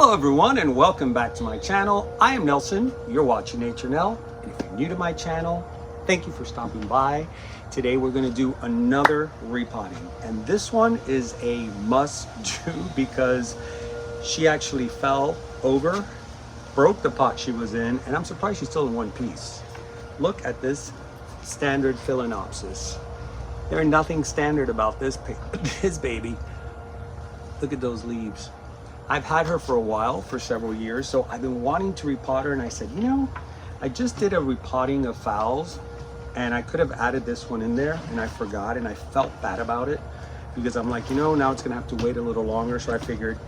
Hello everyone and welcome back to my channel. I am Nelson, you're watching Nature Nell. And if you're new to my channel, thank you for stopping by. Today we're going to do another repotting. And this one is a must do because she actually fell over, broke the pot she was in, and I'm surprised she's still in one piece. Look at this standard Phalaeonopsis. There's nothing standard about this baby. Look at those leaves. I've had her for a while, for several years, so I've been wanting to repot her, and I said, you know, I just did a repotting of phals, and I could have added this one in there, and I forgot, and I felt bad about it, because I'm like, you know, now it's gonna have to wait a little longer, so I figured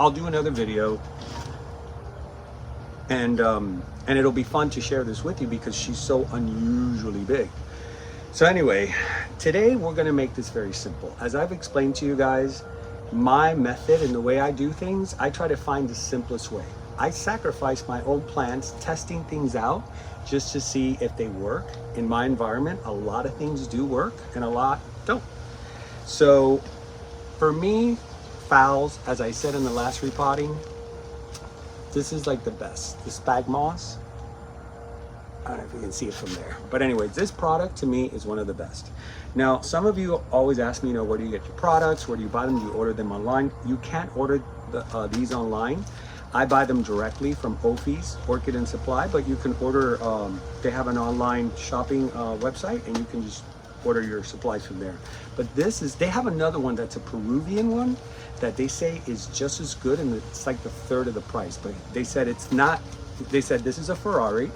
I'll do another video, and it'll be fun to share this with you because she's so unusually big. So anyway, today we're gonna make this very simple. As I've explained to you guys, my method and the way I do things, I try to find the simplest way. I sacrifice my own plants, testing things out just to see if they work. In my environment, a lot of things do work and a lot don't. So for me, phals, as I said in the last repotting, this is like the best. The spag moss, I don't know if you can see it from there. But anyways, this product to me is one of the best. Now, some of you always ask me, you know, where do you get your products? Where do you buy them? Do you order them online? You can't order these online. I buy them directly from Ophi's, Orchid and Supply, but you can order, they have an online shopping website and you can just order your supplies from there. But this is, they have another one that's a Peruvian one that they say is just as good and it's like the third of the price. But they said it's not, they said this is a Ferrari.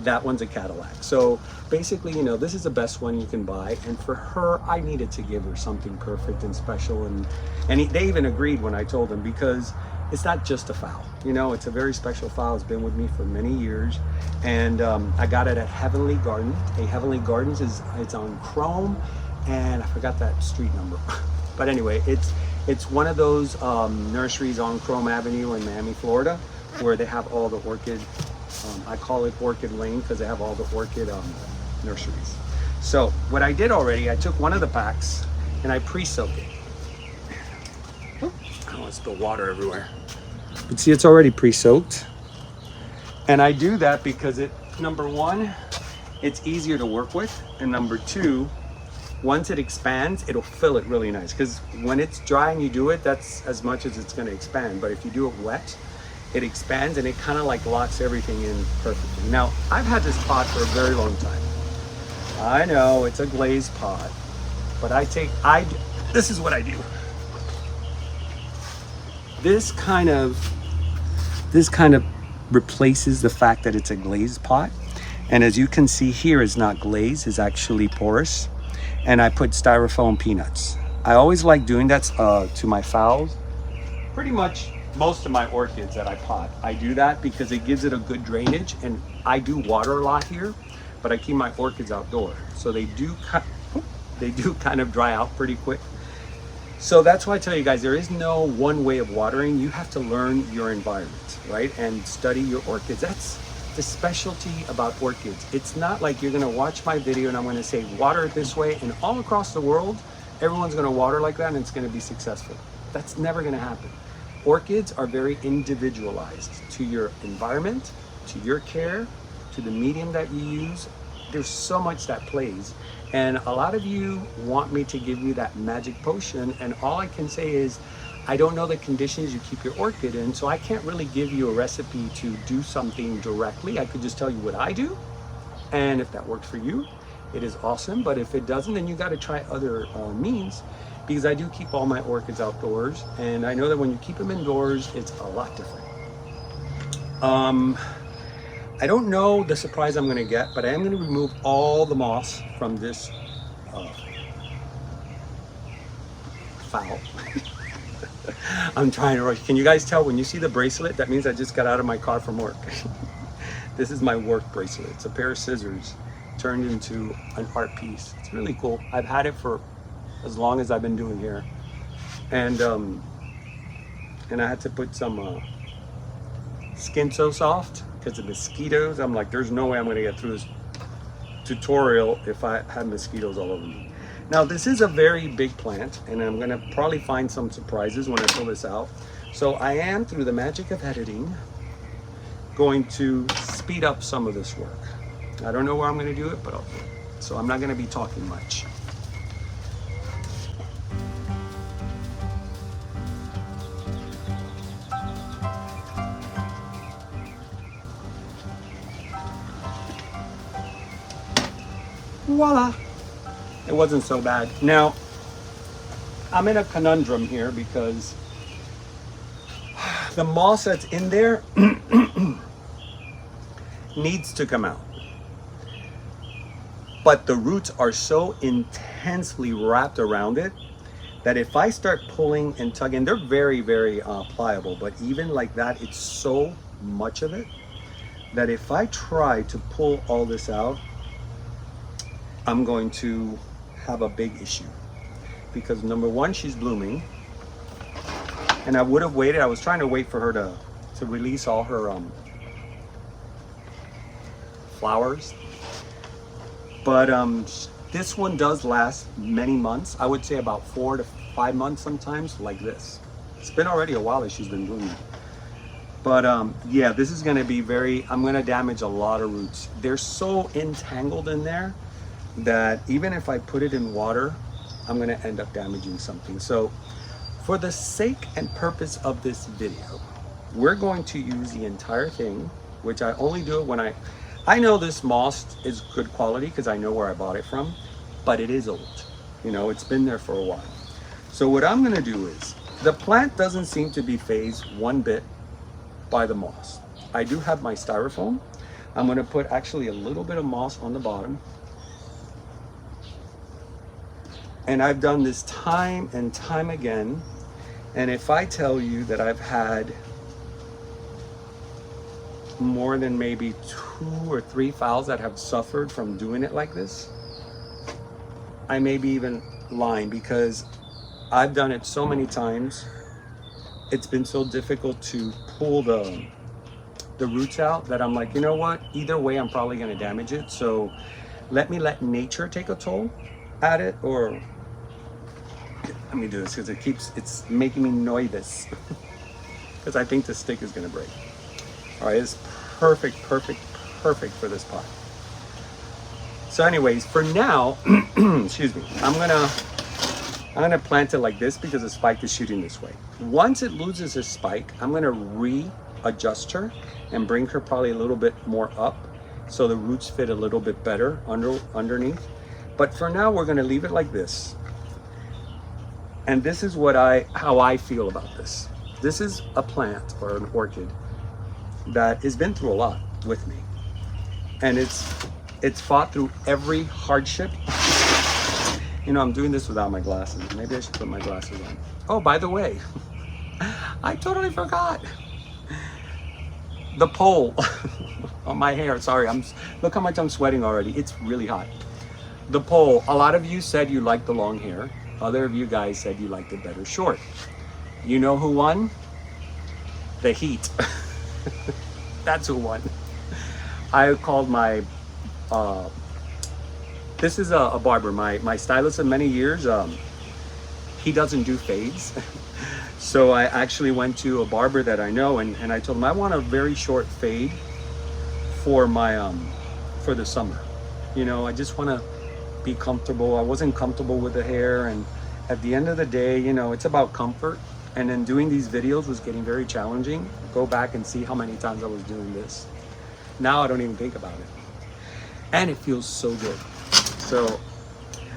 That one's a Cadillac. So basically, you know, this is the best one you can buy. And for her, I needed to give her something perfect and special. And they even agreed when I told them, because it's not just a phal. You know, it's a very special phal. It's been with me for many years. And I got it at Heavenly Garden. Heavenly Gardens it's on Chrome. And I forgot that street number. But anyway, it's one of those nurseries on Chrome Avenue in Miami, Florida, where they have all the orchid. I call it Orchid Lane because they have all the orchid nurseries. So what I did already, I took one of the packs and I pre-soaked it. Oh, I don't want to spill water everywhere. But see, it's already pre-soaked. And I do that because number one, it's easier to work with. And number two, once it expands, it'll fill it really nice. Because when it's dry and you do it, that's as much as it's going to expand. But if you do it wet, it expands and it kind of like locks everything in perfectly. Now, I've had this pot for a very long time. I know it's a glazed pot, but this is what I do. This kind of replaces the fact that it's a glazed pot. And as you can see here, it's not glazed, it's actually porous. And I put styrofoam peanuts. I always like doing that to my phals. Pretty much most of my orchids that I pot, I do that because it gives it a good drainage. And I do water a lot here, but I keep my orchids outdoors, so they do kind of dry out pretty quick. So that's why I tell you guys, there is no one way of watering. You have to learn your environment, right? And study your orchids. That's the specialty about orchids. It's not like you're gonna watch my video and I'm gonna say water it this way, and all across the world everyone's gonna water like that and it's gonna be successful. That's never gonna happen. Orchids are very individualized to your environment, to your care, to the medium that you use. There's so much that plays. And a lot of you want me to give you that magic potion, and all I can say is, I don't know the conditions you keep your orchid in, so I can't really give you a recipe to do something directly. I could just tell you what I do, and if that works for you, it is awesome. But if it doesn't, then you gotta try other means. Because I do keep all my orchids outdoors, and I know that when you keep them indoors, it's a lot different. I don't know the surprise I'm gonna get, but I am gonna remove all the moss from this phal. I'm trying to rush. Can you guys tell when you see the bracelet? That means I just got out of my car from work. This is my work bracelet. It's a pair of scissors turned into an art piece. It's really cool. I've had it for as long as I've been doing here, and I had to put some Skin So Soft because of mosquitoes. I'm like, there's no way I'm gonna get through this tutorial if I had mosquitoes all over me. Now this is a very big plant, and I'm gonna probably find some surprises when I pull this out. So I am, through the magic of editing, going to speed up some of this work. I don't know where I'm gonna do it, but I'll do it. So I'm not gonna be talking much. Voila! It wasn't so bad. Now, I'm in a conundrum here because the moss that's in there needs to come out. But the roots are so intensely wrapped around it that if I start pulling and tugging, they're very, very pliable, but even like that, it's so much of it that if I try to pull all this out, I'm going to have a big issue. Because number one, she's blooming, and I would have waited. I was trying to wait for her to release all her flowers, but this one does last many months. I would say about 4 to 5 months sometimes, like this. It's been already a while that she's been blooming, but yeah, this is going to be I'm going to damage a lot of roots. They're so entangled in there that even if I put it in water, I'm going to end up damaging something. So for the sake and purpose of this video, we're going to use the entire thing, which I only do it when I know this moss is good quality because I know where I bought it from, but it is old. You know, it's been there for a while. So what I'm going to do is, the plant doesn't seem to be phased one bit by the moss. I do have my styrofoam. I'm going to put actually a little bit of moss on the bottom. And I've done this time and time again. And if I tell you that I've had more than maybe 2 or 3 fowls that have suffered from doing it like this, I may be even lying, because I've done it so many times. It's been so difficult to pull the roots out that I'm like, you know what? Either way, I'm probably going to damage it. So let nature take a toll at it, or let me do this because it's making me nervous because I think the stick is going to break. All right, it's perfect for this pot. So anyways, for now, excuse me, I'm gonna plant it like this because the spike is shooting this way. Once it loses its spike, I'm gonna readjust her and bring her probably a little bit more up so the roots fit a little bit better underneath. But for now, we're gonna leave it like this. And this is how I feel about this. This is a plant or an orchid that has been through a lot with me, and it's fought through every hardship. You know, I'm doing this without my glasses. Maybe I should put my glasses on. Oh, by the way, I totally forgot the pole on my hair. Sorry, look how much I'm sweating already. It's really hot. The pole. A lot of you said you liked the long hair. Other of you guys said you liked it better short. You know who won? The heat. That's who won. I called my this is a barber, my stylist of many years. He doesn't do fades. So I actually went to a barber that I know, and I told him I want a very short fade for my for the summer. You know, I just want to be comfortable. I wasn't comfortable with the hair, and at the end of the day, you know, it's about comfort. And then doing these videos was getting very challenging. Go back and see how many times I was doing this. Now I don't even think about it. And it feels so good. So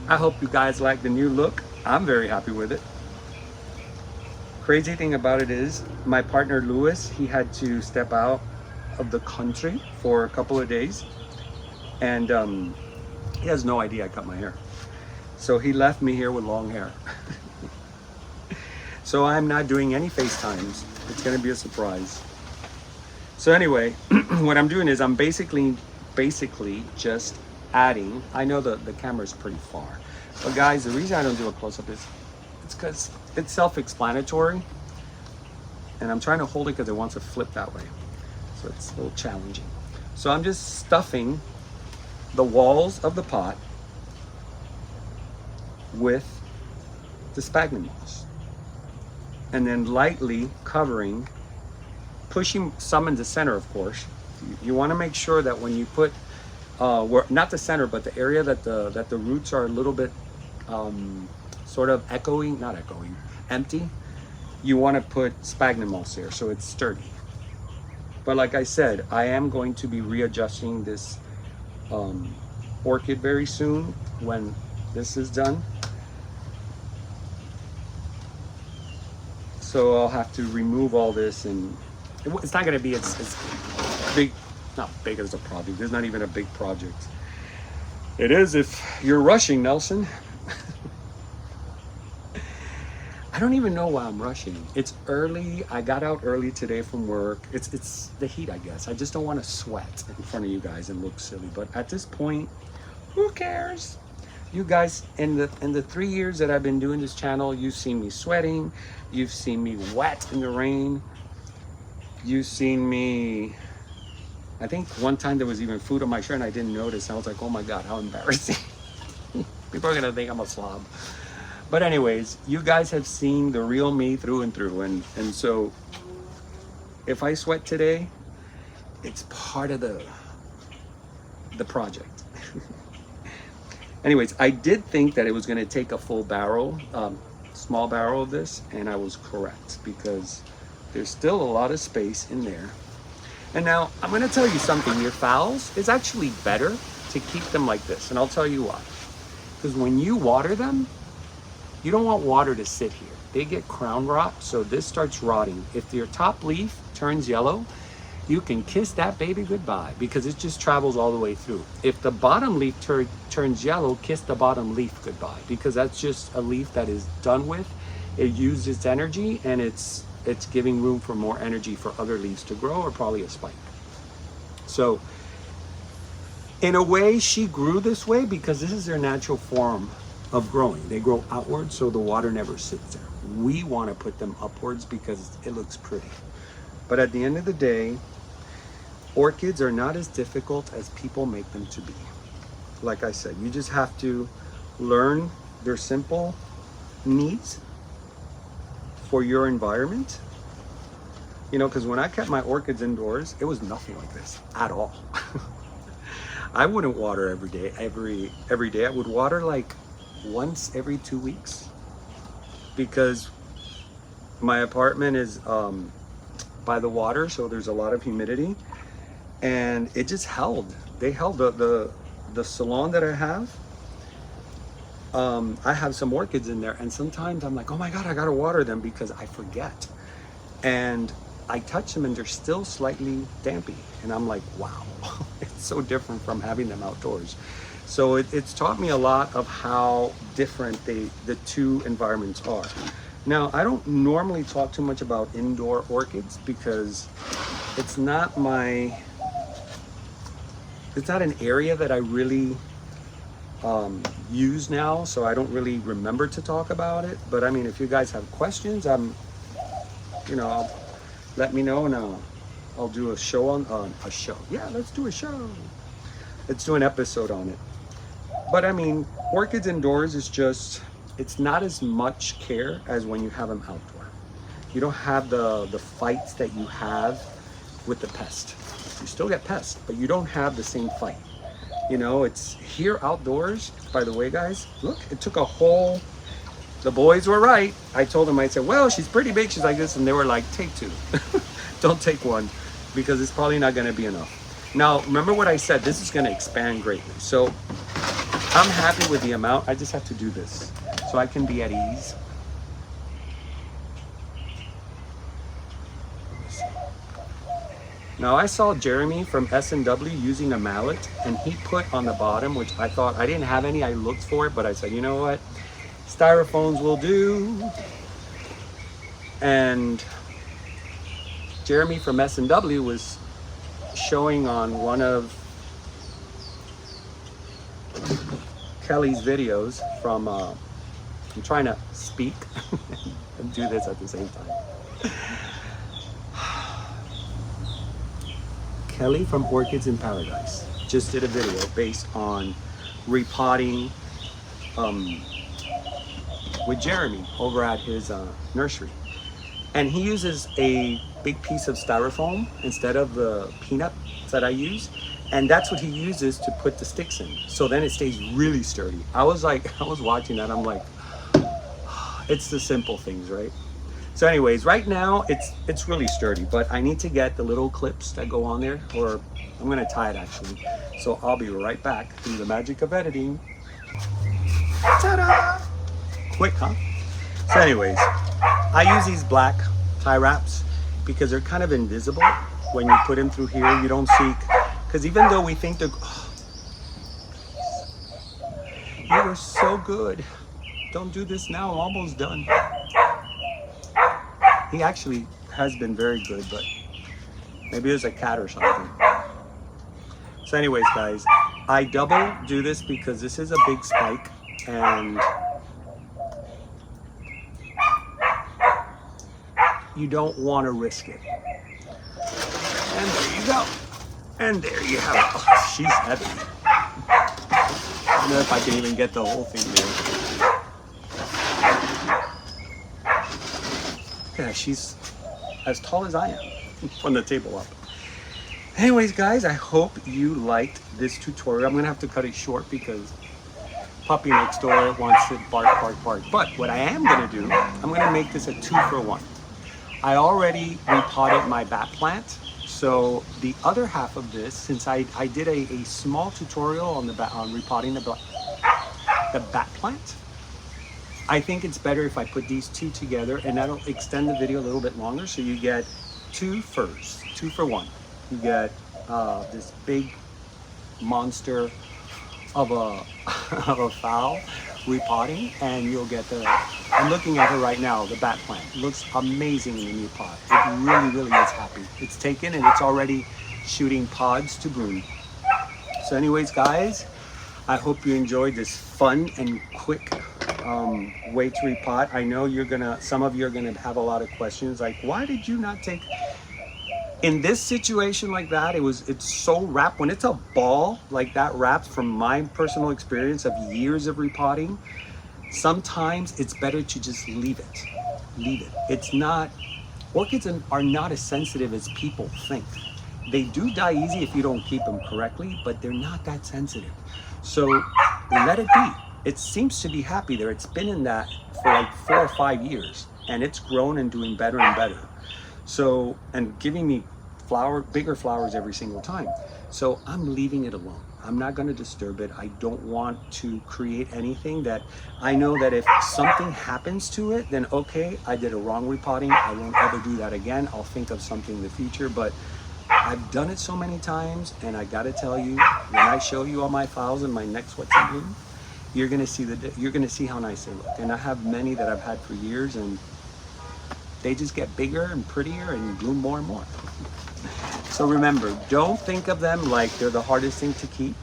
I hope you guys like the new look. I'm very happy with it. Crazy thing about it is my partner Lewis, he had to step out of the country for a couple of days. And he has no idea I cut my hair. So he left me here with long hair. So I'm not doing any FaceTimes. It's gonna be a surprise. So anyway, what I'm doing is I'm basically just adding, I know the camera's pretty far, but guys, the reason I don't do a close-up is it's because it's self-explanatory, and I'm trying to hold it because it wants to flip that way. So it's a little challenging. So I'm just stuffing the walls of the pot with the sphagnum moss. And then lightly covering, pushing some in the center, of course. You want to make sure that when you put, not the center, but the area that the roots are a little bit sort of empty, you want to put sphagnum moss there so it's sturdy. But like I said, I am going to be readjusting this orchid very soon when this is done. So I'll have to remove all this, and it's not going to be as big, not big as a project. There's not even a big project. It is if you're rushing, Nelson. I don't even know why I'm rushing. It's early. I got out early today from work. It's the heat, I guess. I just don't want to sweat in front of you guys and look silly. But at this point, who cares? You guys, in the 3 years that I've been doing this channel, you've seen me sweating. You've seen me wet in the rain. You've seen me, I think one time there was even food on my shirt and I didn't notice. I was like, oh my God, how embarrassing. People are gonna think I'm a slob. But anyways, you guys have seen the real me through and through. And so if I sweat today, it's part of the project. Anyways, I did think that it was gonna take a full barrel, small barrel of this, and I was correct because there's still a lot of space in there. And now I'm gonna tell you something, your phals, it's actually better to keep them like this. And I'll tell you why. Because when you water them, you don't want water to sit here. They get crown rot, so this starts rotting. If your top leaf turns yellow, you can kiss that baby goodbye because it just travels all the way through. If the bottom leaf turns yellow, kiss the bottom leaf goodbye because that's just a leaf that is done with. It used its energy and it's giving room for more energy for other leaves to grow or probably a spike. So in a way, she grew this way because this is their natural form of growing. They grow outwards, so the water never sits there. We want to put them upwards because it looks pretty. But at the end of the day, orchids are not as difficult as people make them to be. Like I said, you just have to learn their simple needs for your environment. You know, because when I kept my orchids indoors, it was nothing like this at all. I wouldn't water every day. Every day I would water like once every 2 weeks because my apartment is by the water, so there's a lot of humidity, and it just held. They held the salon that I have. I have some orchids in there, and sometimes I'm like, oh my God, I gotta water them because I forget. And I touch them and they're still slightly dampy. And I'm like, wow, it's so different from having them outdoors. So it's taught me a lot of how different the two environments are. Now, I don't normally talk too much about indoor orchids because it's not an area that I really use now, so I don't really remember to talk about it. But I mean, if you guys have questions, let me know and I'll do a show on a show. Yeah, let's do a show. Let's do an episode on it. But I mean, orchids indoors is just, it's not as much care as when you have them outdoor. You don't have the fights that you have with the pest. You still get pests, but you don't have the same fight. You know, it's here outdoors. By the way, guys, look, it took a whole, the boys were right. I told them, I said, well, she's pretty big. She's like this. And they were like, take two. Don't take one because it's probably not going to be enough. Now, remember what I said, this is going to expand greatly. So I'm happy with the amount. I just have to do this so I can be at ease. Now I saw Jeremy from S&W using a mallet, and he put on the bottom, which I thought, I didn't have any, I looked for it, but I said, you know what? Styrophones will do. And Jeremy from S&W was showing on one of Kelly's videos from, I'm trying to speak and do this at the same time. Kelly from Orchids in Paradise just did a video based on repotting with Jeremy over at his nursery. And he uses a big piece of styrofoam instead of the peanuts that I use. And that's what he uses to put the sticks in. So then it stays really sturdy. I was watching that, I'm like, it's the simple things, right? So anyways, right now it's really sturdy, but I need to get the little clips that go on there, or I'm gonna tie it actually. So I'll be right back through the magic of editing. Ta-da! Quick, huh? So anyways, I use these black tie wraps because they're kind of invisible. When you put them through here, you don't see, because even though we think they're, you are so good. Don't do this now, I'm almost done. He actually has been very good, but maybe it was a cat or something. So anyways, guys, I double do this because this is a big spike, and you don't want to risk it. And there you go. And there you have it. Oh, she's heavy. I don't know if I can even get the whole thing there. Yeah, she's as tall as I am from the table up. Anyways, guys, I hope you liked this tutorial. I'm gonna have to cut it short because puppy next door wants to bark, bark, bark. But what I am gonna do, I'm gonna make this a 2-for-1. I already repotted my bat plant. So the other half of this, since I did a small tutorial on repotting the bat plant, I think it's better if I put these two together, and that'll extend the video a little bit longer. So you get 2 for 1. You get this big monster of a of a fowl repotting, and you'll get I'm looking at her right now, the bat plant. It looks amazing in the new pot. It really, really is happy. It's taken and it's already shooting pods to bloom. So anyways, guys, I hope you enjoyed this fun and quick way to repot. I know some of you are gonna have a lot of questions like, why did you not take, in this situation like that, it's so wrapped. When it's a ball like that wrapped, from my personal experience of years of repotting, sometimes it's better to just leave it. It's not, orchids are not as sensitive as people think. They do die easy if you don't keep them correctly, but they're not that sensitive. So let it be. It seems to be happy there. It's been in that for like 4 or 5 years, and it's grown and doing better and better. So, and giving me bigger flowers every single time. So I'm leaving it alone. I'm not going to disturb it. I don't want to create anything that I know that if something happens to it, then okay, I did a wrong repotting. I won't ever do that again. I'll think of something in the future, but I've done it so many times, and I got to tell you, when I show you all my files in my next What's in Bloom, you're going to see how nice they look. And I have many that I've had for years, and they just get bigger and prettier and bloom more and more. So remember, don't think of them like they're the hardest thing to keep.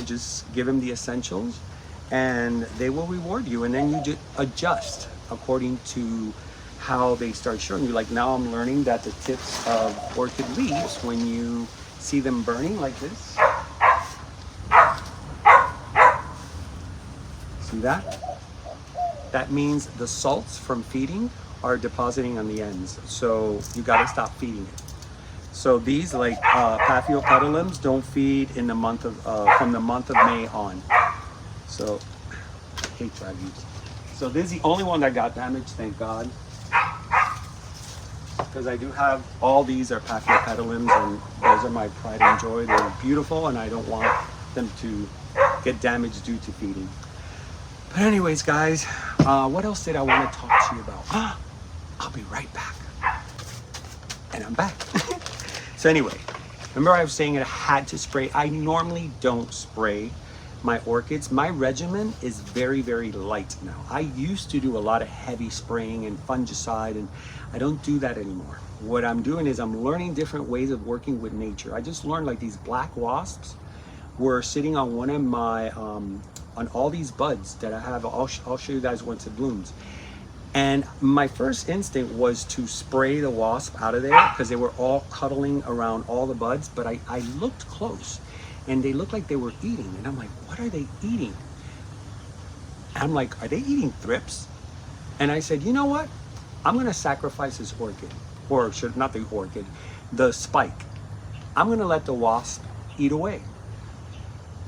Just give them the essentials and they will reward you. And then you just adjust according to how they start showing you. Like now I'm learning that the tips of orchid leaves, when you see them burning like this, see that? That means the salts from feeding are depositing on the ends. So you gotta stop feeding it. So these, like Paphiopedilums, don't feed in the month of from the month of May on. So I hate dragons. So this is the only one that got damaged, thank God. Because I do have, all these are Paphiopedilums, and those are my pride and joy. They're beautiful, and I don't want them to get damaged due to feeding. But anyways, guys, what else did I want to talk to you about? I'll be right back. And I'm back. So anyway, remember I was saying I had to spray. I normally don't spray my orchids. My regimen is very, very light now. I used to do a lot of heavy spraying and fungicide, and I don't do that anymore. What I'm doing is I'm learning different ways of working with nature. I just learned, like, these black wasps were sitting on one of my, on all these buds that I have. I'll show you guys once it blooms. And my first instinct was to spray the wasp out of there because they were all cuddling around all the buds. But I looked close and they looked like they were eating. And I'm like, what are they eating? I'm like, are they eating thrips? And I said, you know what? I'm going to sacrifice this orchid, or should not the orchid, the spike. I'm going to let the wasp eat away.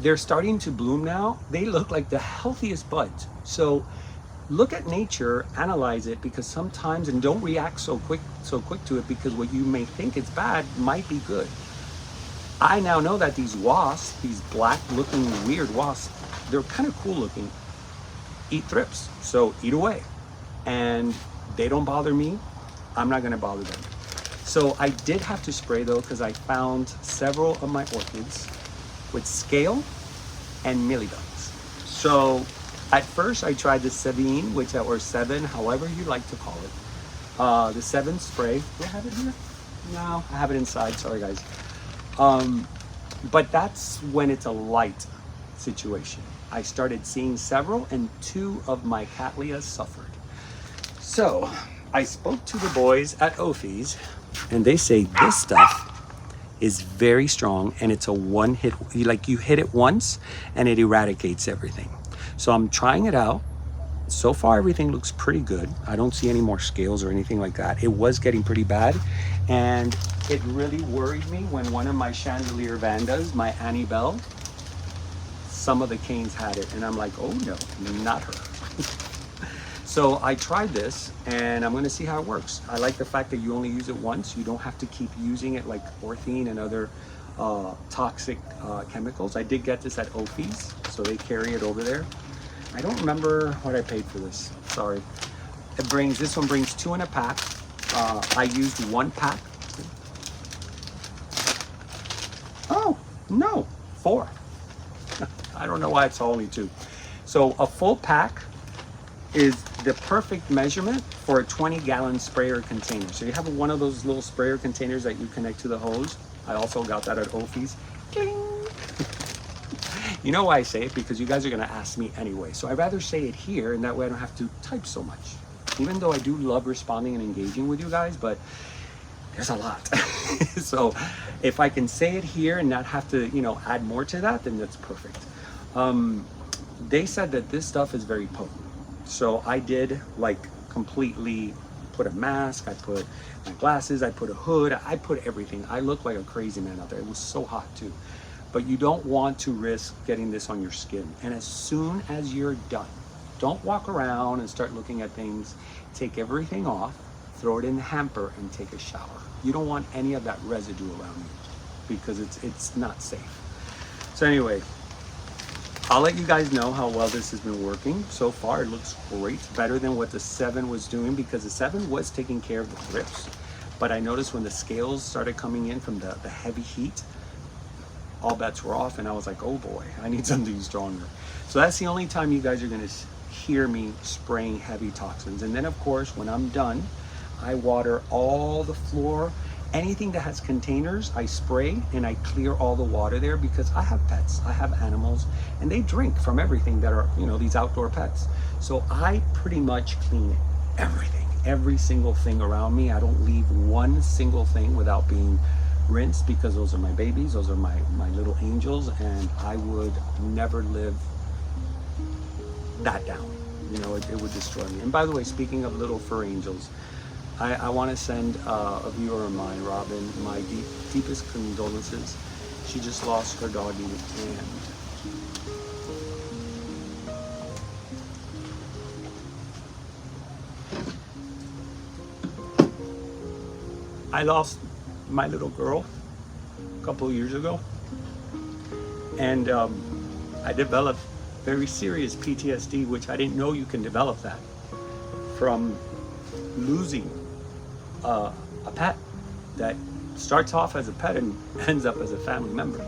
They're starting to bloom now. They look like the healthiest buds. So look at nature, analyze it, because sometimes, and don't react so quick to it, because what you may think is bad might be good. I now know that these wasps, these black looking weird wasps, they're kind of cool looking, eat thrips. So eat away. And they don't bother me. I'm not going to bother them. So I did have to spray though, because I found several of my orchids with scale and mealybugs. So at first I tried the 7, or 7, however you like to call it. The 7 spray. Do I have it here? No, I have it inside. Sorry guys. But that's when it's a light situation. I started seeing several, and 2 of my Cattleyas suffered. So I spoke to the boys at Ophi's, and they say this stuff is very strong, and it's a one hit, like you hit it once and it eradicates everything. So I'm trying it out. So far everything looks pretty good. I don't see any more scales or anything like that. It was getting pretty bad, and it really worried me when one of my chandelier vandas, my Annie Bell, some of the canes had it, and I'm like, oh no, not her. So I tried this, and I'm gonna see how it works. I like the fact that you only use it once. You don't have to keep using it like orthene and other toxic chemicals. I did get this at Ophi's, so they carry it over there. I don't remember what I paid for this, sorry. This one brings 2 in a pack. I used 1 pack. Oh, no, 4. I don't know why it's only 2. So a full pack is the perfect measurement for a 20-gallon sprayer container. So you have one of those little sprayer containers that you connect to the hose. I also got that at Ophi's. Cling. You know why I say it? Because you guys are gonna ask me anyway. So I'd rather say it here, and that way I don't have to type so much. Even though I do love responding and engaging with you guys, but there's a lot. So if I can say it here and not have to, add more to that, then that's perfect. They said that this stuff is very potent. So I did completely put a mask, I put my glasses, I put a hood, I put everything. I looked like a crazy man out there. It was so hot too. But you don't want to risk getting this on your skin. And as soon as you're done, don't walk around and start looking at things. Take everything off, throw it in the hamper, and take a shower. You don't want any of that residue around you, because it's not safe. So anyway, I'll let you guys know how well this has been working. So far, it looks great, better than what the 7 was doing, because the 7 was taking care of the thrips. But I noticed when the scales started coming in from the heavy heat, all bets were off, and I was like, oh boy, I need something stronger. So that's the only time you guys are gonna hear me spraying heavy toxins. And then of course, when I'm done, I water all the floor. Anything that has containers, I spray and I clear all the water there, because I have pets, I have animals, and they drink from everything that are, these outdoor pets. So I pretty much clean everything, every single thing around me. I don't leave one single thing without being rinsed, because those are my babies, those are my little angels, and I would never live that down. It would destroy me. And by the way, speaking of little fur angels, I want to send a viewer of mine, Robin, my deepest condolences. She just lost her doggy, and I lost my little girl a couple of years ago, and I developed very serious PTSD, which I didn't know you can develop that from losing a pet that starts off as a pet and ends up as a family member.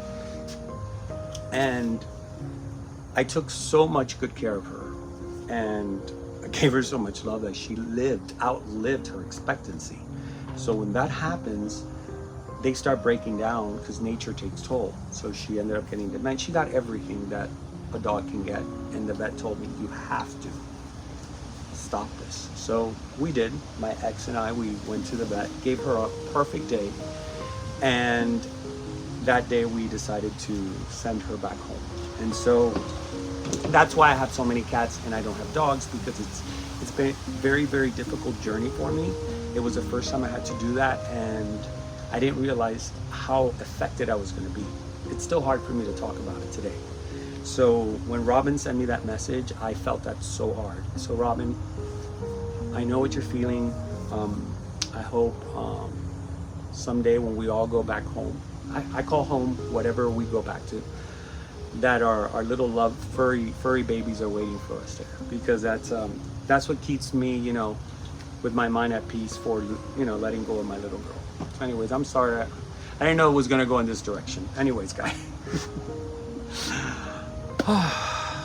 And I took so much good care of her, and I gave her so much love that she outlived her expectancy. So when that happens, they start breaking down, because nature takes toll. So she ended up getting dementia. She got everything that a dog can get, and the vet told me, you have to stop this. So we did. My ex and I, we went to the vet, gave her a perfect day, and that day we decided to send her back home. And so that's why I have so many cats and I don't have dogs, because It's been a very, very difficult journey for me. It was the first time I had to do that, and I didn't realize how affected I was going to be. It's still hard for me to talk about it today. So when Robin sent me that message, I felt that so hard. So Robin, I know what you're feeling. I hope someday when we all go back home, I call home whatever we go back to, that our little love furry babies are waiting for us there, because that's what keeps me, you know, with my mind at peace for, you know, letting go of my little girl. So anyways, I'm sorry. I didn't know it was gonna go in this direction. Anyways, guys.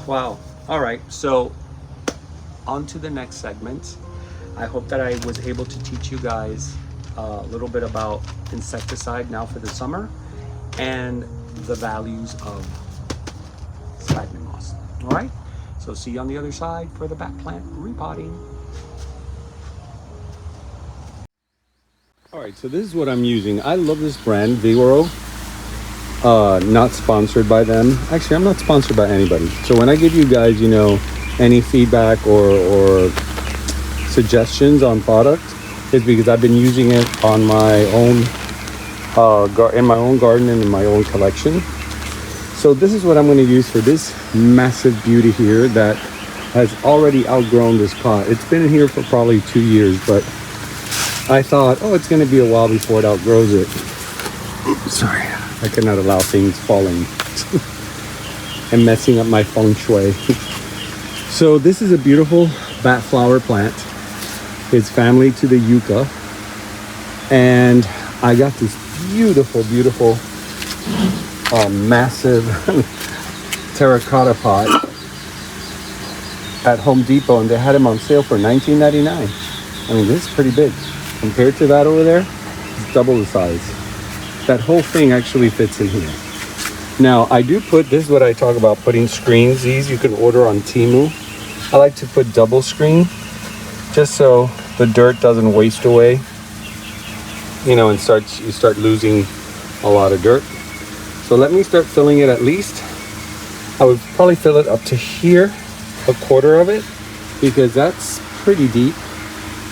Wow. All right. So on to the next segment. I hope that I was able to teach you guys a little bit about insecticide now for the summer and the values of sphagnum moss. All right. So see you on the other side for the back plant repotting. All right, so this is what I'm using. I love this brand, Vero. Not sponsored by them. Actually, I'm not sponsored by anybody. So when I give you guys, you know, any feedback or suggestions on product, it's because I've been using it on my own, in my own garden and in my own collection. So this is what I'm going to use for this massive beauty here that has already outgrown this pot. It's been in here for probably 2 years, but I thought, oh, it's going to be a while before it outgrows it. Sorry, I cannot allow things falling and messing up my feng shui. So this is a beautiful bat flower plant. It's family to the yucca. And I got this beautiful, beautiful, massive terracotta pot at Home Depot, and they had them on sale for $19.99. I mean, this is pretty big. Compared to that over there, it's double the size. That whole thing actually fits in here. Now, I do put, this is what I talk about, putting screens. These you can order on Temu. I like to put double screen, just so the dirt doesn't waste away, you know, and you start losing a lot of dirt. So let me start filling it. At least I would probably fill it up to here, a quarter of it, because that's pretty deep.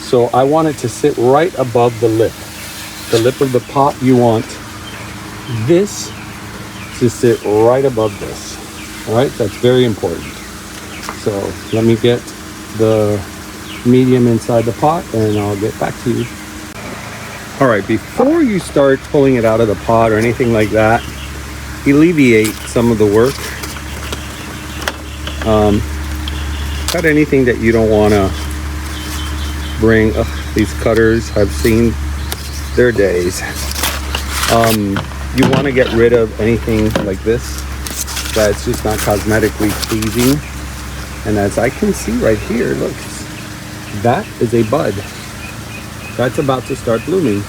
So I want it to sit right above the lip of the pot. You want this to sit right above this. All right, that's very important. So let me get the medium inside the pot and I'll get back to you. All right, before you start pulling it out of the pot or anything like that, alleviate some of the work. Cut anything that you don't want to bring. These cutters, I've seen their days. You want to get rid of anything like this that's just not cosmetically pleasing. And as I can see right here, look, that is a bud that's about to start blooming.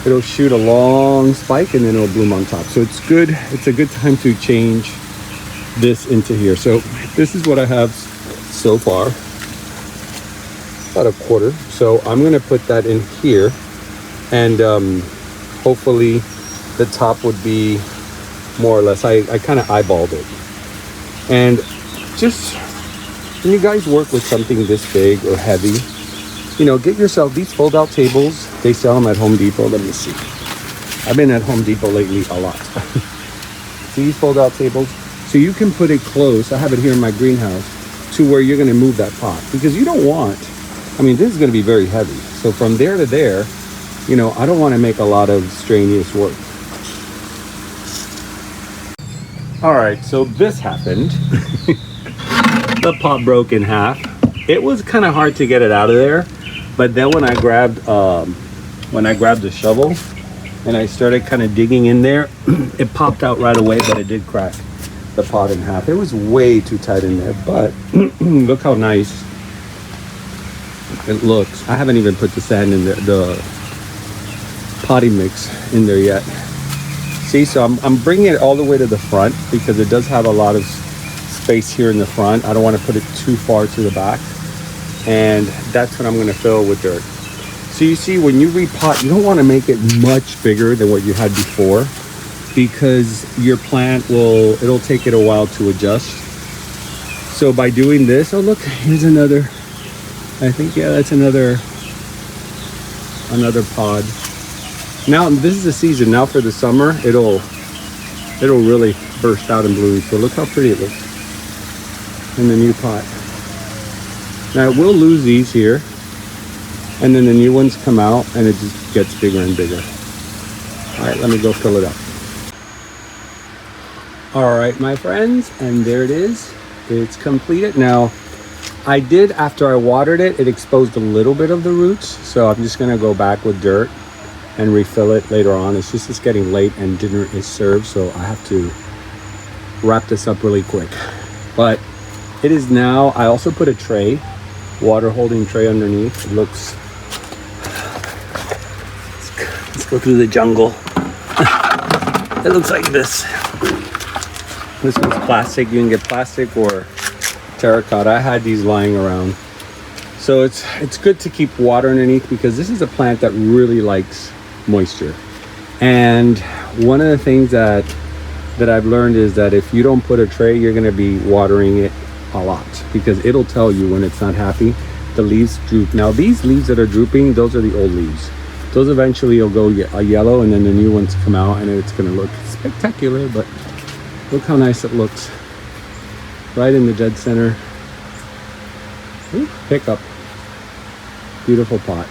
It'll shoot a long spike and then it'll bloom on top. So it's good. It's a good time to change this into here. So this is what I have so far, about a quarter. So I'm going to put that in here, and hopefully the top would be more or less, I kind of eyeballed it. And just when you guys work with something this big or heavy, you know, get yourself these fold out tables. They sell them at Home Depot. Let me see. I've been at Home Depot lately a lot. See these fold out tables? So you can put it close. I have it here in my greenhouse to where you're going to move that pot, because you don't want, I mean, this is going to be very heavy. So from there to there, you know, I don't want to make a lot of strenuous work. All right, so this happened. The pot broke in half. It was kind of hard to get it out of there, but then when I grabbed the shovel and I started kind of digging in there, it popped out right away, but it did crack the pot in half. It was way too tight in there, but look how nice it looks. I haven't even put the sand in there, the potty mix in there yet. See, so I'm bringing it all the way to the front because it does have a lot of space here in the front. I don't want to put it too far to the back, and that's what I'm going to fill with dirt. So you see, when you repot, you don't want to make it much bigger than what you had before, because your plant it'll take it a while to adjust. So by doing this, oh look, here's another, I think, yeah, that's another pod. Now this is the season. Now for the summer, it'll really burst out in bloom. So look how pretty it looks in the new pot. Now we'll lose these here, and then the new ones come out and it just gets bigger and bigger. All right, let me go fill it up. All right, my friends, and there it is. It's completed. Now I did, after I watered it, it exposed a little bit of the roots, so I'm just gonna go back with dirt and refill it later on. It's just it's getting late and dinner is served, so I have to wrap this up really quick. But it is now, I also put a tray, water holding tray underneath. It looks, let's go through the jungle. It looks like this. This one's plastic. You can get plastic or terracotta. I had these lying around. So it's good to keep water underneath because this is a plant that really likes moisture. And one of the things that I've learned is that if you don't put a tray, you're going to be watering it a lot because it'll tell you when it's not happy. The leaves droop. Now these leaves that are drooping, those are the old leaves. Those eventually will go a yellow, and then the new ones come out and it's going to look spectacular. But look how nice it looks right in the dead center. Ooh, pick up. Beautiful pot.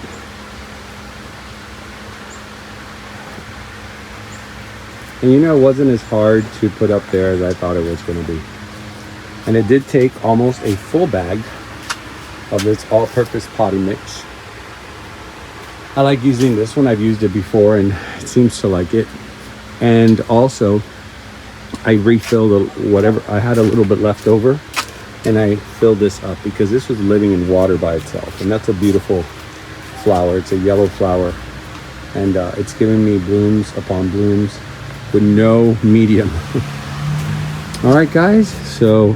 And you know, it wasn't as hard to put up there as I thought it was going to be. And it did take almost a full bag of this all-purpose potting mix. I like using this one. I've used it before and it seems to like it. And also I refilled whatever I had a little bit left over, and I filled this up because this was living in water by itself. And that's a beautiful flower. It's a yellow flower, and it's giving me blooms upon blooms with no medium. All right, guys, so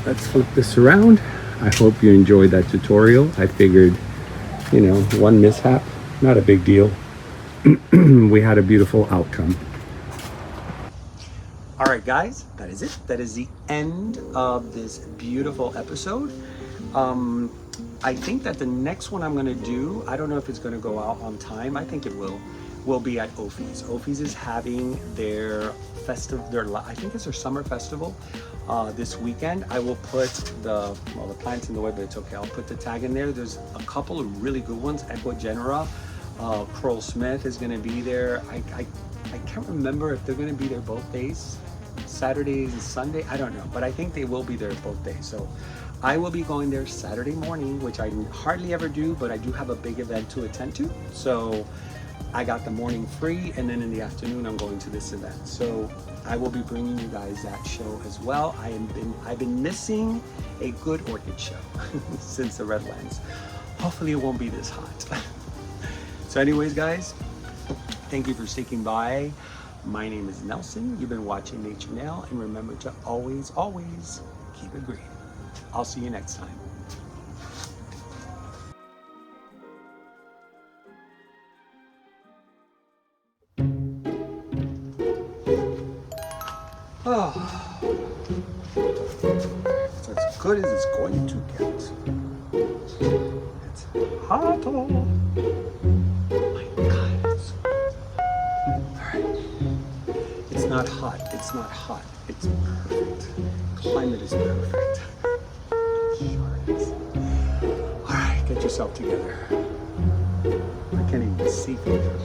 let's flip this around. I hope you enjoyed that tutorial. I figured, you know, one mishap, not a big deal. We had a beautiful outcome. All right, guys, that is it. That is the end of this beautiful episode. I think that the next one I'm going to do, I don't know if it's going to go out on time. I think it will be at Ophi's. Ophi's is having their festival, I think it's their summer festival this weekend. I will put the plant's in the way, but it's okay. I'll put the tag in there. There's a couple of really good ones. Ecuagenera, Crowell Smith is going to be there. I can't remember if they're going to be there both days, Saturdays and Sunday. I don't know, but I think they will be there both days. So I will be going there Saturday morning, which I hardly ever do, but I do have a big event to attend to. So I got the morning free, and then in the afternoon I'm going to this event. So I will be bringing you guys that show as well. I've been missing a good orchid show since the Redlands. Hopefully it won't be this hot. So anyways, guys, thank you for sticking by. My name is Nelson. You've been watching Nature Now, and remember to always, always keep it green. I'll see you next time. Oh, it's as good as it's going to get. It's hot. Oh my God, it's so hot. All right. It's not hot. It's not hot. It's perfect. Climate is perfect. Sure it is. All right, get yourself together. I can't even see from here.